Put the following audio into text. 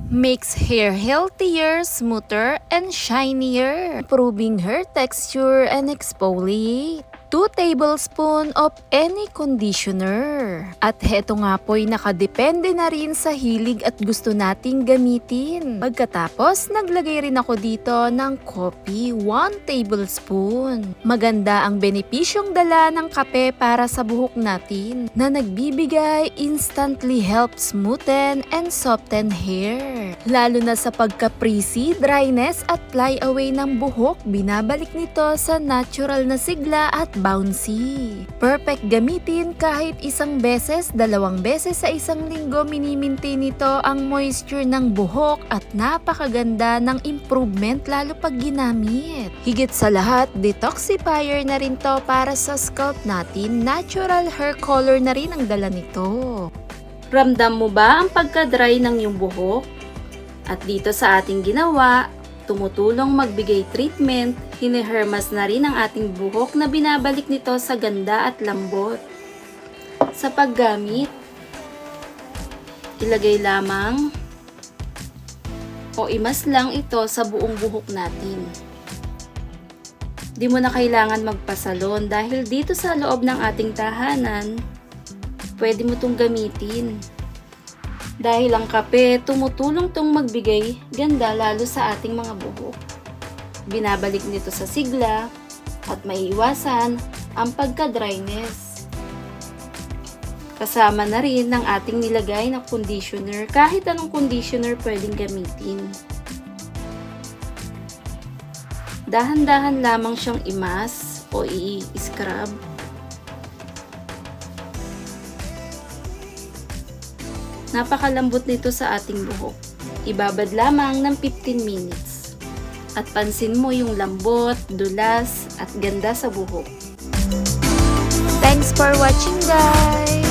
Makes hair healthier, smoother, and shinier, improving hair texture and exfoliate. 2 tablespoons of any conditioner. At heto nga po'y nakadepende na rin sa hilig at gusto nating gamitin. Pagkatapos, naglagay rin ako dito ng coffee, 1 tablespoon. Maganda ang benepisyong dala ng kape para sa buhok natin na nagbibigay instantly help smoothen and soften hair. Lalo na sa pagka-frizzy, dryness at fly away ng buhok, binabalik nito sa natural na sigla at bouncy. Perfect gamitin kahit isang beses, 2 beses sa isang linggo. Minimintain nito ang moisture ng buhok at napakaganda ng improvement lalo pag ginamit. Higit sa lahat, detoxifier na rin to para sa scalp natin. Natural hair color na rin ang dala nito. Ramdam mo ba ang pagka-dry ng iyong buhok? At dito sa ating ginawa, tumutulong magbigay treatment, hinihermas na rin ang ating buhok na binabalik nito sa ganda at lambot. Sa paggamit, ilagay lamang o imas lang ito sa buong buhok natin. Di mo na kailangan magpasalon dahil dito sa loob ng ating tahanan, pwede mo itong gamitin. Dahil ang kape, tumutulong tong magbigay ganda lalo sa ating mga buhok. Binabalik nito sa sigla at maiiwasan ang pagka-dryness. Kasama na rin ng ating nilagay na conditioner. Kahit anong conditioner pwedeng gamitin. Dahan-dahan lamang siyang imas o i-scrub. Napakalambot nito sa ating buhok. Ibabad lamang ng 15 minutes. At pansin mo yung lambot, dulas, at ganda sa buhok. Thanks for watching, guys!